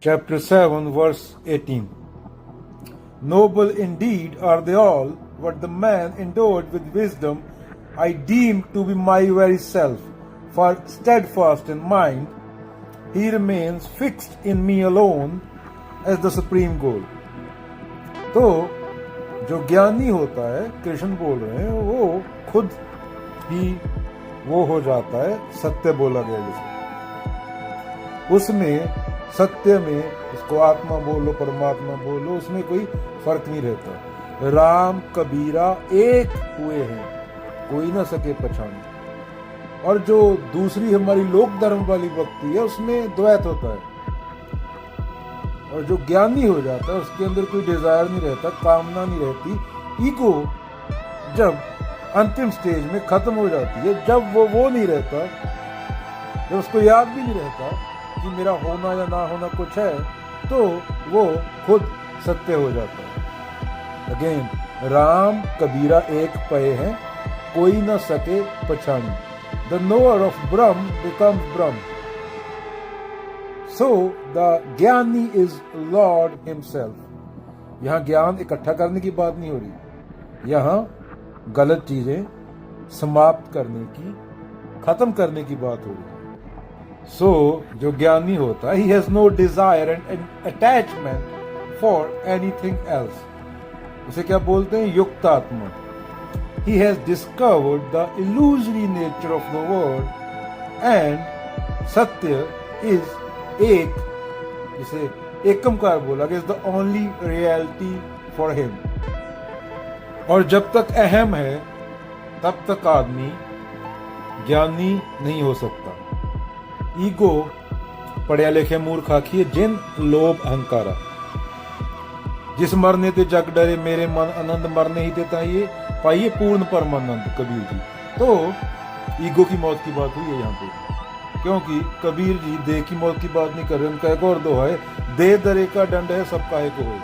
chapter 7, verse 18. Noble indeed are they all, what the man endowed with wisdom I deem to be my very self, for steadfast in mind, he remains fixed in me alone as the supreme goal. तो जो ज्ञानी होता है, कृष्ण बोल रहे हैं, वो खुद ही वो हो जाता है, सत्य बोला गया जिसे, उसमें सत्य में, इसको आत्मा बोलो परमात्मा बोलो, उसमें कोई फर्क नहीं रहता। राम कबीरा एक हुए हैं, कोई ना सके पहचाने। और जो दूसरी हमारी लोक धर्म वाली भक्ति है, उसमें द्वैत होता है। और जो ज्ञानी हो जाता है, उसके अंदर कोई डिजायर नहीं रहता, कामना नहीं रहती। ईगो जब अंतिम स्टेज में खत्म हो जाती है, जब वो नहीं रहता, जब उसको याद भी नहीं रहता कि मेरा होना या ना होना कुछ है, तो वो खुद सत्य हो जाता है। अगेन, राम कबीरा एक पए हैं, कोई न सके पछानी। The knower of Brahma becomes Brahma. So the ज्ञानी इज लॉर्ड हिमसेल्फ। यहां ज्ञान इकट्ठा करने की बात नहीं हो रही, यहां गलत चीजें समाप्त करने की, खत्म करने की बात हो रही है। सो जो ज्ञानी होता है, he has no desire and attachment for anything else. उसे क्या बोलते हैं? युक्त आत्मा। He has discovered the illusory nature of the world and सत्य is एक, जिसे एकमकार बोला गया, is the only reality for him. और जब तक अहम है, तब तक आदमी ज्ञानी नहीं हो सकता। ईगो पढ़िया लिखे मूर्ख आखिए जिन लोभ अहंकारा, जिस मरने ते जग डरे मेरे मन आनंद, मरने ही ते ताइए पाइए पूर्ण परमानंद, कबीर जी। तो ईगो की मौत की बात हुई है यहाँ पे, क्योंकि कबीर जी देह की मौत की बात नहीं कर रहे। उनका एक और दोहा है, दे दरे का दंड है सब काहे को हो।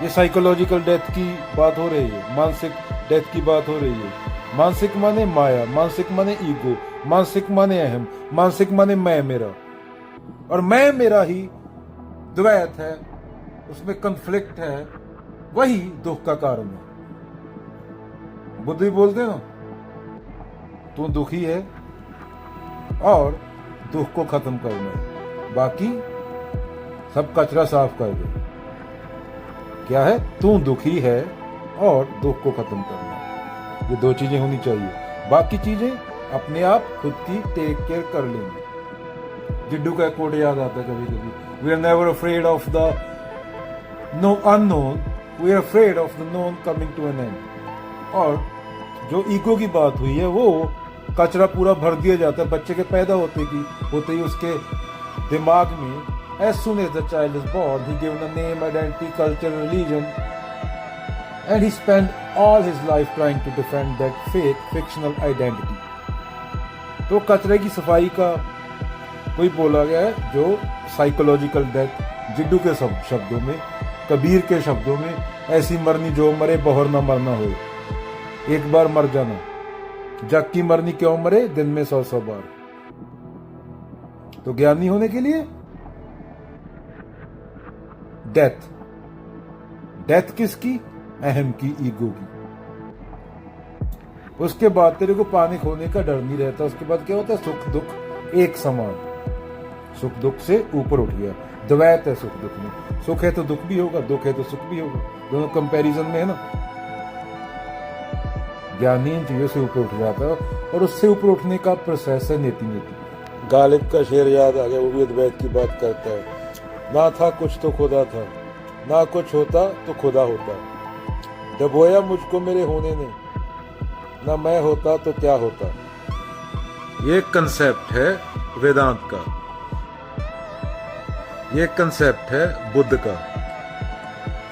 ये साइकोलॉजिकल डेथ की बात हो रही है, मानसिक डेथ की बात हो रही है। मानसिक माने माया, मानसिक माने ईगो, मानसिक माने अहम, मानसिक माने मैं मेरा। और मैं मेरा ही द्वैत है, उसमें कन्फ्लिक्ट है, वही दुख का कारण है। बुद्ध भी बोलते ना, तू दुखी है और दुख को खत्म करना है, बाकी सब कचरा साफ कर दे। क्या है? तू दुखी है और दुख को खत्म करना है। ये दो चीजें होनी चाहिए, बाकी चीजें अपने आप खुद की टेक केयर कर लेंगे। जिड्डू का कोट याद आता है कभी कभी, we are never afraid of the no unknown, we are afraid of the known coming to an end. और जो ईगो की बात हुई है, वो कचरा पूरा भर दिया जाता है बच्चे के पैदा होते ही उसके दिमाग में। As soon as the child is born, he given a name, identity, culture, religion, and he spent all his life trying to defend that fake, fictional identity. तो कचरे की सफाई का कोई बोला गया है, जो साइकोलॉजिकल डेथ, जिड्डू के शब्दों में, कबीर के शब्दों में, ऐसी मरनी जो मरे बहुर न मरना हो। एक बार मर जाना, जग की मरनी क्यों मरे, दिन में 100 बार। तो ज्ञानी होने के लिए डेथ किसकी? अहम की, ईगो की। उसके बाद तेरे को पानी खोने का डर नहीं रहता। उसके बाद क्या होता है? सुख दुख एक समान, सुख दुख से ऊपर उठ गया। द्वैत है सुख दुख में, सुख है तो दुख भी होगा, दुख है तो सुख भी होगा, दोनों कंपैरिजन में है ना। ज्ञानी इन चीजों से ऊपर उठ जाता है, और उससे ऊपर उठने का प्रोसेस है नेति नेति। गालिब का शेर याद आ गया, वो भी अद्वैत की बात करता है। ना था कुछ तो खुदा था, ना कुछ होता तो खुदा होता। डबोया मुझको मेरे होने ने, ना मैं होता तो क्या होता। ये कंसेप्ट है वेदांत का, ये कंसेप्ट है बुद्ध का।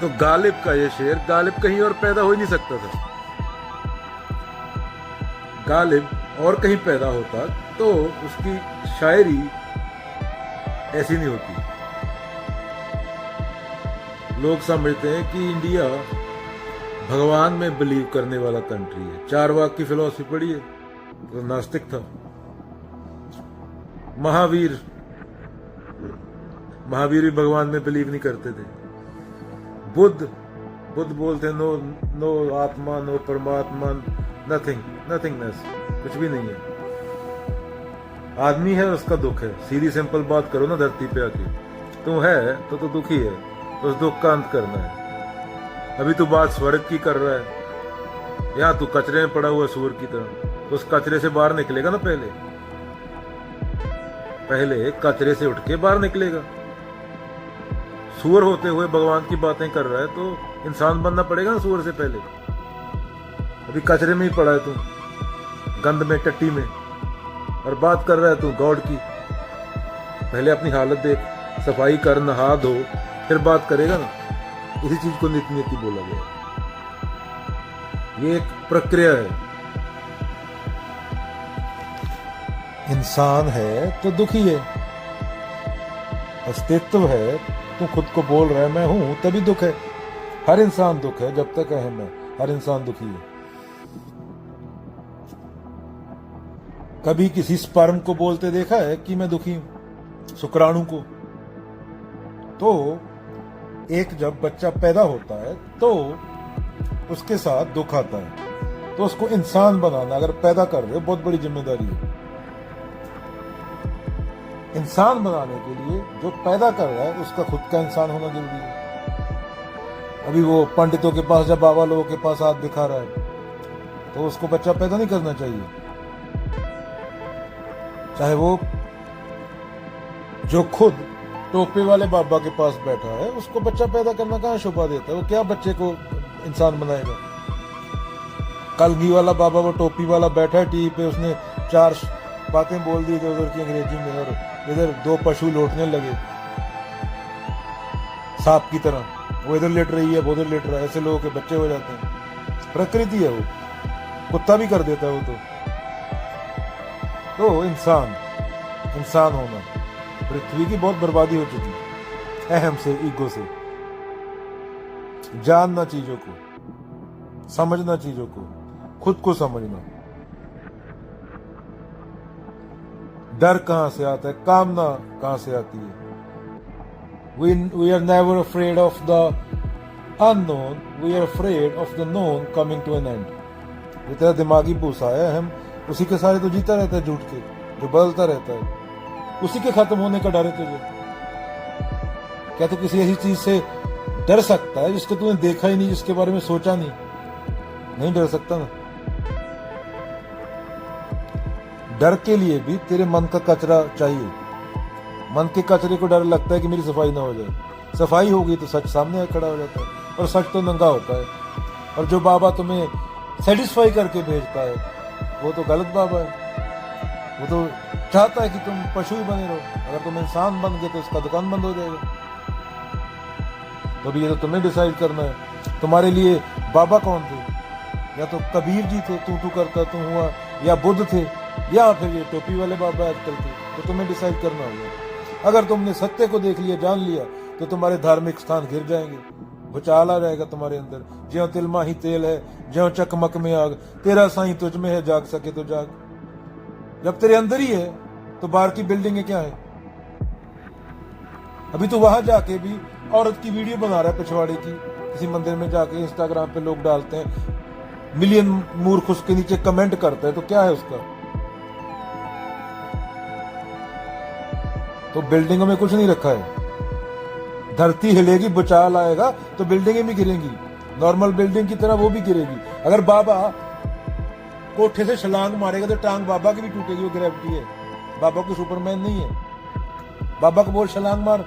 तो गालिब का ये शेर, गालिब कहीं और पैदा हो ही नहीं सकता था। गालिब और कहीं पैदा होता तो उसकी शायरी ऐसी नहीं होती। लोग समझते हैं कि इंडिया भगवान में बिलीव करने वाला कंट्री है। चारवाक की फिलॉसफी पढ़ी है, तो नास्तिक था। महावीर महावीर भी भगवान में बिलीव नहीं करते थे। बुद्ध बोलते नो नो आत्मा, नो परमात्मा, नथिंगनेस, कुछ भी नहीं है। आदमी है उसका दुख है। सीधी सिंपल बात करो ना धरती पे आके, तू है तो दुखी है, तो उस दुख का अंत करना है। अभी तू बात स्वर्ग की कर रहा है, यहाँ तू कचरे में पड़ा हुआ सूअर की तरह, तो उस कचरे से बाहर निकलेगा ना। पहले कचरे से उठ के बाहर निकलेगा। सूअर होते हुए भगवान की बातें कर रहा है तो इंसान बनना पड़ेगा ना सूअर से पहले। अभी कचरे में ही पड़ा है तू, गंद में, टट्टी में, और बात कर रहा है तू गॉड की। पहले अपनी हालत देख, सफाई कर, नहा धो, फिर बात करेगा ना। इसी चीज को नीति नीति बोला गया। ये एक प्रक्रिया है। इंसान है तो दुखी है, अस्तित्व है, तू खुद को बोल रहा है मैं हूं, तभी दुख है। हर इंसान दुख है जब तक अहम है, हर इंसान दुखी है। कभी किसी स्पर्म को बोलते देखा है कि मैं दुखी हूं, शुक्राणु को? तो एक जब बच्चा पैदा होता है तो उसके साथ दुख आता है, तो उसको इंसान बनाना, अगर पैदा कर रहे हो, बहुत बड़ी जिम्मेदारी है। इंसान बनाने के लिए जो पैदा कर रहा है उसका खुद का इंसान होना जरूरी है। अभी वो पंडितों के पास, जब बाबा लोगों के पास हाथ दिखा रहा है, तो उसको बच्चा पैदा नहीं करना चाहिए। चाहे वो जो खुद टोपे वाले बाबा के पास बैठा है, उसको बच्चा पैदा करना कहाँ शोभा देता है? वो क्या बच्चे को इंसान बनाएगा? कलगी वाला बाबा, वो टोपी वाला बैठा है टीवी पे, उसने 4 बातें बोल दी इधर उधर की अंग्रेजी में, और इधर 2 पशु लौटने लगे सांप की तरह। वो इधर लेट रही है, वो उधर लेट रहा है, ऐसे लोगों के बच्चे हो जाते हैं। प्रकृति है वो, कुत्ता भी कर देता है वो। तो इंसान होना, पृथ्वी की बहुत बर्बादी हो चुकी है अहम से, ईगो से। जानना चीजों को, समझना चीजों को, खुद को समझना। डर कहां से आता है, कामना कहां से आती है? We are never afraid of the unknown, we are afraid of the known coming to an end. ये तेरा दिमागी भूसा है, हम उसी के सारे तो जीता रहता है, झूठ के जो बदलता रहता है, उसी के खत्म होने का डर है तुझे। क्या तू किसी ऐसी चीज से डर सकता है जिसको तूने देखा ही नहीं, जिसके बारे में सोचा नहीं? नहीं डर सकता ना। डर के लिए भी तेरे मन का कचरा चाहिए। मन के कचरे को डर लगता है कि मेरी सफाई ना हो जाए। सफाई होगी तो सच सामने खड़ा हो जाता है, और सच तो नंगा होता है। और जो बाबा तुम्हें सेटिस्फाई करके भेजता है वो तो गलत बाबा है। वो तो चाहता है कि तुम पशु ही बने रहो। अगर तुम इंसान बन गए तो उसका दुकान बंद हो जाएगा। तो अभी ये तो तुम्हें डिसाइड करना है। तुम्हारे लिए बाबा कौन थे? या तो कबीर जी थे, तू करता तू हुआ, या बुद्ध थे, या फिर ये टोपी वाले बाबा आजकल थे। तो तुम्हें डिसाइड करना होगा। अगर तुमने सत्य को देख लिया, जान लिया, तो तुम्हारे धार्मिक स्थान गिर जाएंगे। भूचाल आ जाएगा तुम्हारे अंदर। ज्यों तिलमा ही तेल है, ज्यों चकमक में आग, तेरा साईं तुझ में है, जाग सके तो जाग। जब तेरे अंदर ही है तो बाहर की बिल्डिंग क्या है? अभी तो वहां जाके भी औरत की वीडियो बना रहा है, पिछवाड़े की, किसी मंदिर में जाके। इंस्टाग्राम पे लोग डालते हैं, मिलियन मूर्ख उसके नीचे कमेंट करता है। तो क्या है उसका? तो बिल्डिंगों में कुछ नहीं रखा है। धरती हिलेगी, भूचाल आएगा तो बिल्डिंगें भी गिरेंगी। नॉर्मल बिल्डिंग की तरह वो भी गिरेगी। अगर बाबा कोठे से छलांग मारेगा तो टांग बाबा की भी टूटेगी। वो ग्रेविटी है। बाबा को सुपरमैन नहीं है। बाबा को बोल छलांग मार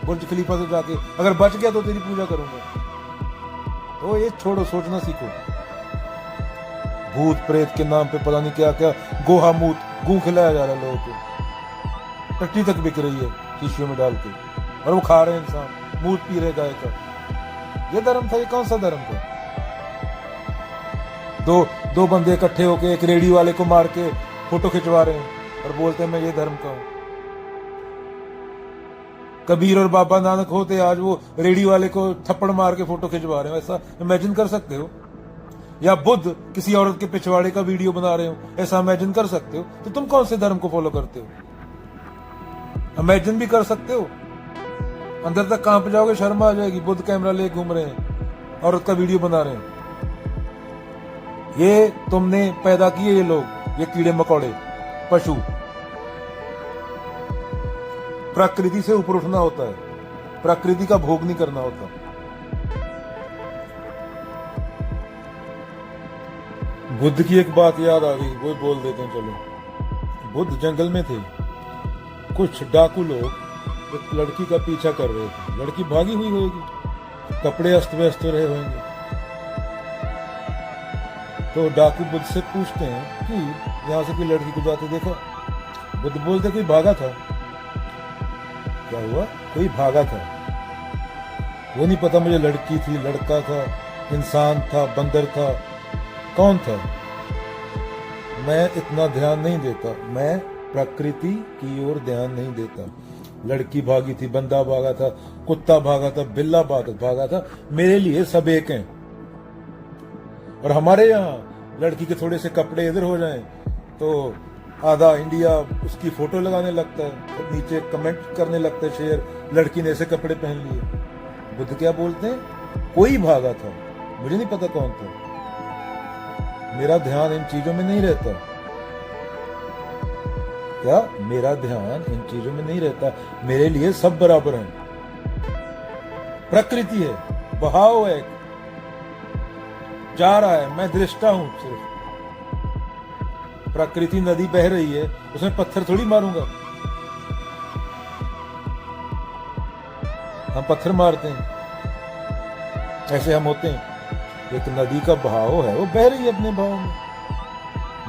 बुर्ज खलीफा से जाके, अगर बच गया तो तेरी पूजा करूंगा। तो ये छोड़ो, सोचना सीखो। भूत प्रेत के नाम पे पता नहीं क्या क्या गोहा मूत गू खिलाया जा रहा है लोगों को। टट्टी तक बिक रही है शीशियों में डाल के, और वो खा रहे हैं इंसान, मूत पी रहे गाय का। ये धर्म था? ये कौन सा धर्म था? दो बंदे इकट्ठे होके एक रेडी वाले को मार के फोटो खिंचवा रहे हैं और बोलते हैं मैं ये धर्म का हूं। कबीर और बाबा नानक होते, आज वो रेडी वाले को थप्पड़ मार के फोटो खिंचवा रहे हो। ऐसा इमेजिन कर सकते हो? या बुद्ध किसी औरत के पिछवाड़े का वीडियो बना रहे हो, ऐसा इमेजिन कर सकते हो? तो तुम कौन से धर्म को फॉलो करते हो? इमेजिन भी कर सकते हो? अंदर तक कांप जाओगे, शर्म आ जाएगी। बुद्ध कैमरा ले घूम रहे हैं, औरत का वीडियो बना रहे हैं। ये तुमने पैदा किए, ये लोग, ये कीड़े मकोड़े, पशु। प्रकृति से ऊपर उठना होता है, प्रकृति का भोग नहीं करना होता। बुद्ध की एक बात याद आ गई, वो बोल देते हैं चलो। बुद्ध जंगल में थे, कुछ डाकू लोग एक लड़की का पीछा कर रहे थे। लड़की भागी हुई होगी, कपड़े अस्त व्यस्त रहे होंगे। तो डाकू बुद्ध से पूछते हैं कि यहाँ से कोई लड़की को जाते देखा? बुद्ध बोलते कोई भागा था। क्या हुआ? कोई भागा था। वो नहीं पता मुझे लड़की थी, लड़का था, इंसान था, बंदर था, कौन था, मैं इतना ध्यान नहीं देता। मैं प्रकृति की ओर ध्यान नहीं देता। लड़की भागी थी, बंदा भागा था, कुत्ता भागा था, बिल्ला भागा था, मेरे लिए सब एक हैं। और हमारे यहाँ लड़की के थोड़े से कपड़े इधर हो जाएं तो आधा इंडिया उसकी फोटो लगाने लगता है, नीचे कमेंट करने लगता है शेयर, लड़की ने ऐसे कपड़े पहन लिए। बुद्ध क्या बोलते हैं? कोई भागा था, मुझे नहीं पता कौन था। मेरा ध्यान इन चीजों में नहीं रहता। क्या? मेरा ध्यान इन चीजों में नहीं रहता। मेरे लिए सब बराबर हैं। प्रकृति है, बहाव है, जा रहा है, मैं दृष्टा हूं सिर्फ। प्रकृति नदी बह रही है, उसमें पत्थर थोड़ी मारूंगा। हम पत्थर मारते हैं, ऐसे हम होते हैं। एक नदी का बहाव है, वो बह रही है अपने बहाव में।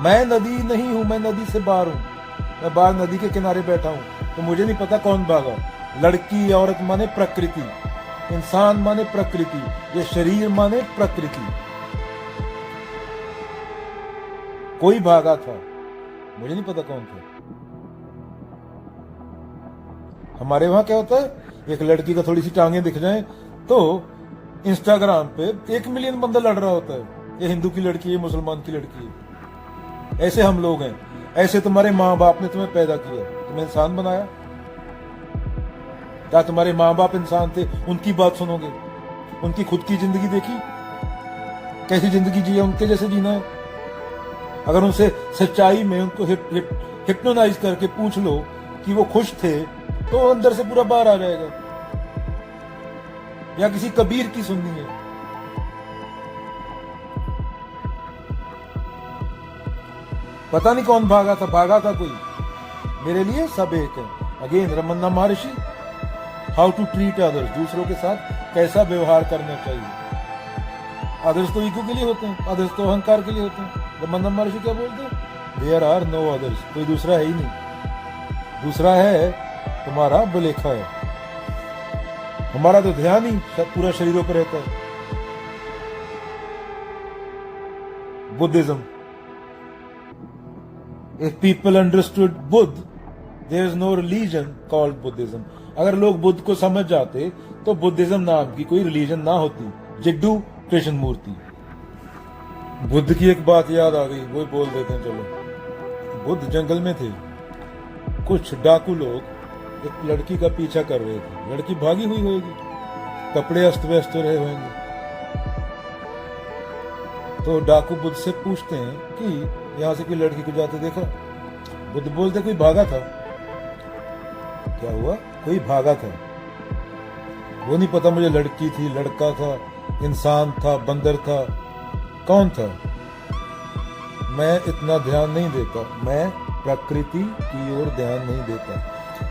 मैं नदी नहीं हूं, मैं नदी से बाहर हूं। मैं बाहर नदी के किनारे बैठा हूं, तो मुझे नहीं पता कौन भागा। लड़की औरत माने प्रकृति, इंसान माने प्रकृति, ये शरीर माने प्रकृति। कोई भागा था, मुझे नहीं पता कौन था। हमारे वहां क्या होता है, एक लड़की का थोड़ी सी टांगे दिख जाए तो इंस्टाग्राम पे 1 मिलियन बंदा लड़ रहा होता है, ये हिंदू की लड़की है, मुसलमान की लड़की है। ऐसे हम लोग हैं। ऐसे तुम्हारे माँ बाप ने तुम्हें पैदा किया, तुम्हें इंसान बनाया। क्या तुम्हारे माँ बाप इंसान थे? उनकी बात सुनोगे? उनकी खुद की जिंदगी देखी, कैसी जिंदगी जी है? उनके जैसे जीना है। अगर उनसे सच्चाई में उनको हिप्नोटाइज करके पूछ लो कि वो खुश थे, तो अंदर से पूरा बाहर आ जाएगा। या किसी कबीर की सुननी है। पता नहीं कौन भागा था, भागा था कोई। मेरे लिए सब एक है। Again Ramana Maharshi, how to treat others, दूसरों के साथ कैसा व्यवहार करना चाहिए। अदर्स तो ईगो के लिए होते हैं, अदर्स तो अहंकार के लिए होते हैं। रमन्ना महर्षि क्या बोलते हैं? देयर आर नो अदर्स, कोई दूसरा है ही नहीं। दूसरा है तुम्हारा बुलेखा है। हमारा तो ध्यान ही पूरा शरीरों पर रहता है। Buddhism, if people understood Buddha, there is no religion called Buddhism. अगर लोग बुद्ध को समझ जाते तो बुद्धिज्म नाम की कोई रिलीजन ना होती। जिड्डू कृष्ण मूर्ति। बुद्ध की एक बात याद आ गई, वो बोल देते हैं चलो। बुद्ध जंगल में थे, कुछ डाकू लोग एक लड़की का पीछा कर रहे थे। लड़की भागी हुई होगी, कपड़े अस्त व्यस्त रहे होंगे। तो डाकू बुद्ध से पूछते हैं कि यहाँ से कोई लड़की को जाते देखा? बुद्ध बोलते कोई भागा था। क्या हुआ? कोई भागा था। वो नहीं पता मुझे लड़की थी, लड़का था, इंसान था, बंदर था, कौन था, मैं इतना ध्यान नहीं देता। मैं प्रकृति की ओर ध्यान नहीं देता।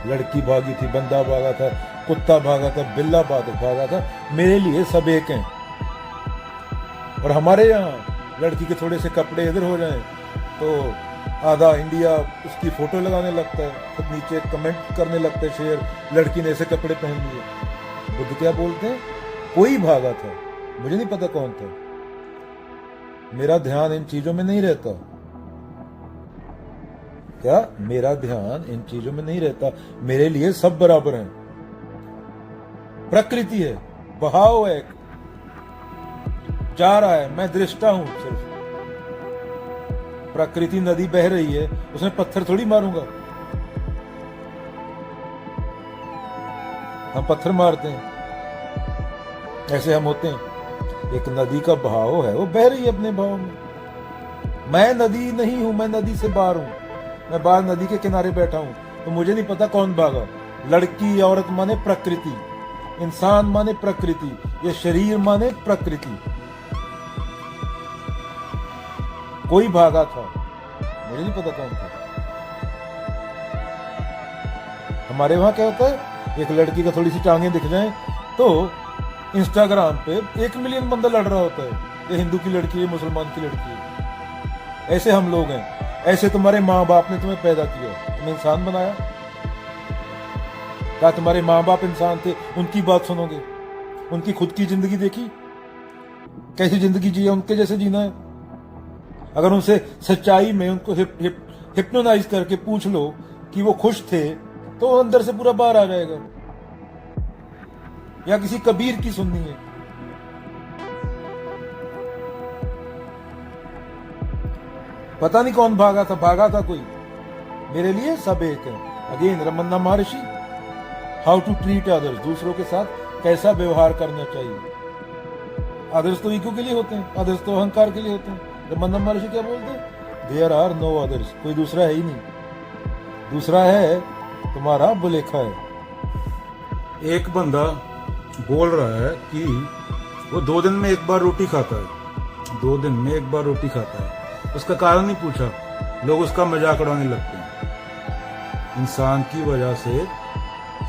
लड़की भागी थी, बंदा भागा था, कुत्ता भागा था, बिल्ला भागा था, मेरे लिए सब एक हैं। और हमारे यहाँ लड़की के थोड़े से कपड़े इधर हो जाएं तो आधा इंडिया उसकी फोटो लगाने लगता है, खुद नीचे कमेंट करने लगता है शेयर, लड़की ने ऐसे कपड़े पहन लिए। बुद्ध क्या बोलते हैं? कोई भागा था, मुझे नहीं पता कौन था। मेरा ध्यान इन चीजों में नहीं रहता। क्या? मेरा ध्यान इन चीजों में नहीं रहता। मेरे लिए सब बराबर हैं। प्रकृति है, बहाव है, जा रहा है, मैं दृष्टा हूं सिर्फ। प्रकृति नदी बह रही है, उसमें पत्थर थोड़ी मारूंगा। हम पत्थर मारते हैं। ऐसे हम होते हैं। एक नदी का बहाव है, वो बह रही है अपने बहाव में। मैं नदी नहीं हूं, मैं नदी से बाहर हूं। मैं बाहर नदी के किनारे बैठा हूं, तो मुझे नहीं पता कौन भागा। लड़की औरत माने प्रकृति, इंसान माने प्रकृति, ये शरीर माने प्रकृति। कोई भागा था, मुझे नहीं पता कौन था। हमारे वहां क्या होता है, एक लड़की का थोड़ी सी टांगे दिख जाए तो इंस्टाग्राम पे 1 मिलियन बंदा लड़ रहा होता है, ये हिंदू की लड़की है, मुसलमान की लड़की है। ऐसे हम लोग हैं। ऐसे तुम्हारे माँ बाप ने तुम्हें पैदा किया, तुम्हें इंसान बनाया। क्या तुम्हारे माँ बाप इंसान थे? उनकी बात सुनोगे? उनकी खुद की जिंदगी देखी, कैसी जिंदगी जी है? उनके जैसे जीना है। अगर उनसे सच्चाई में उनको हिप्नोटाइज करके पूछ लो कि वो खुश थे, तो अंदर से पूरा बाहर आ जाएगा। या किसी कबीर की सुननी है। पता नहीं कौन भागा था कोई। मेरे लिए सब एक है। Again Ramana Maharshi, how to treat others, दूसरों के साथ कैसा व्यवहार करना चाहिए। अदर्स तो ईगो के लिए होते हैं, अदर्स तो अहंकार के लिए होते हैं। रमन्ना महर्षि क्या बोलते हैं? देयर आर नो अदर्स, कोई दूसरा है ही नहीं। दूसरा है तुम्हारा बुलेखा है। एक बंदा बोल रहा है कि वो 2 दिन में एक बार रोटी खाता है, 2 दिन में एक बार रोटी खाता है। उसका कारण नहीं पूछा, लोग उसका मजाक उड़ाने लगते हैं। इंसान की वजह से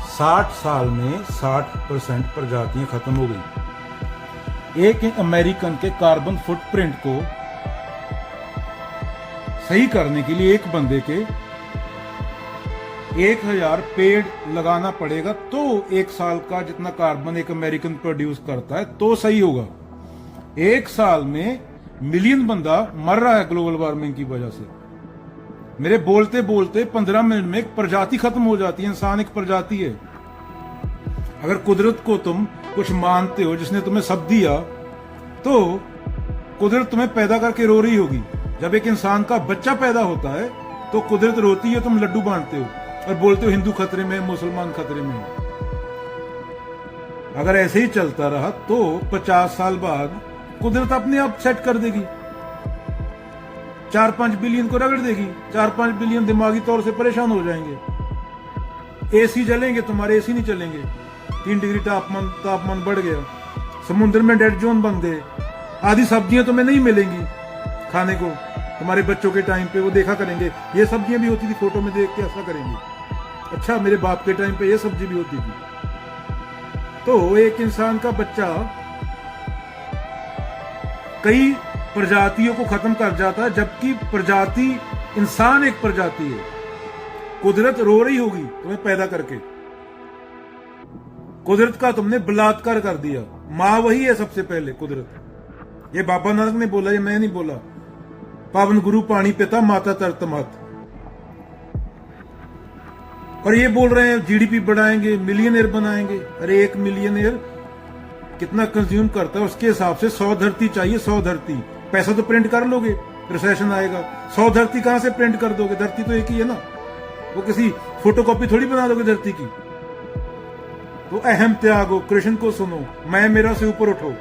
60 साल में 60% प्रजातियां खत्म हो गई। एक अमेरिकन के कार्बन फुटप्रिंट को सही करने के लिए एक बंदे के 1000 पेड़ लगाना पड़ेगा, तो 1 साल का जितना कार्बन एक अमेरिकन प्रोड्यूस करता है तो सही होगा। 1 साल में मिलियन बंदा मर रहा है ग्लोबल वार्मिंग की वजह से। मेरे बोलते बोलते 15 मिनट में एक प्रजाति खत्म हो जाती है। इंसान एक प्रजाति है। अगर कुदरत को तुम कुछ मानते हो, जिसने तुम्हें सब दिया, तो कुदरत तुम्हें पैदा करके रो रही होगी। जब एक इंसान का बच्चा पैदा होता है तो कुदरत रोती है, तुम लड्डू बांटते हो और बोलते हो हिंदू खतरे में, मुसलमान खतरे में। अगर ऐसे ही चलता रहा तो 50 साल बाद कुदरत अपने आप सेट कर देगी, 4-5 बिलियन को रगड़ देगी। 4-5 बिलियन दिमागी तौर से परेशान हो जाएंगे। एसी जलेंगे, तुम्हारे एसी नहीं चलेंगे। 3 डिग्री तापमान बढ़ गया, समुद्र में डेड जोन बन गए। आधी सब्जियां तुम्हें नहीं मिलेंगी खाने को। तुम्हारे बच्चों के टाइम पे वो देखा करेंगे, ये सब्जियां भी होती थी, फोटो में देख के ऐसा करेंगे। अच्छा, मेरे बाप के टाइम पे ये सब्जी भी होती थी। तो एक इंसान का बच्चा कई प्रजातियों को खत्म कर जाता है, जबकि प्रजाति इंसान एक प्रजाति है। कुदरत रो रही होगी तुम्हें पैदा करके। कुदरत का तुमने बलात्कार कर दिया। मां वही है सबसे पहले, कुदरत। ये बाबा नानक ने बोला, ये मैं नहीं बोला। पावन गुरु पानी पिता माता तरत मत। और ये बोल रहे हैं जीडीपी बढ़ाएंगे, मिलियनेयर बनाएंगे। अरे 1 मिलियनेयर कितना कंज्यूम करता है उसके हिसाब से 100 धरती चाहिए। 100 धरती। पैसा तो प्रिंट कर लोगे, रिसेशन आएगा। 100 धरती कहां से प्रिंट कर दोगे? धरती तो एक ही है ना, वो किसी फोटोकॉपी थोड़ी बना दोगे धरती की। तो अहम त्यागो, कृष्ण को सुनो, मैं मेरा से ऊपर उठो।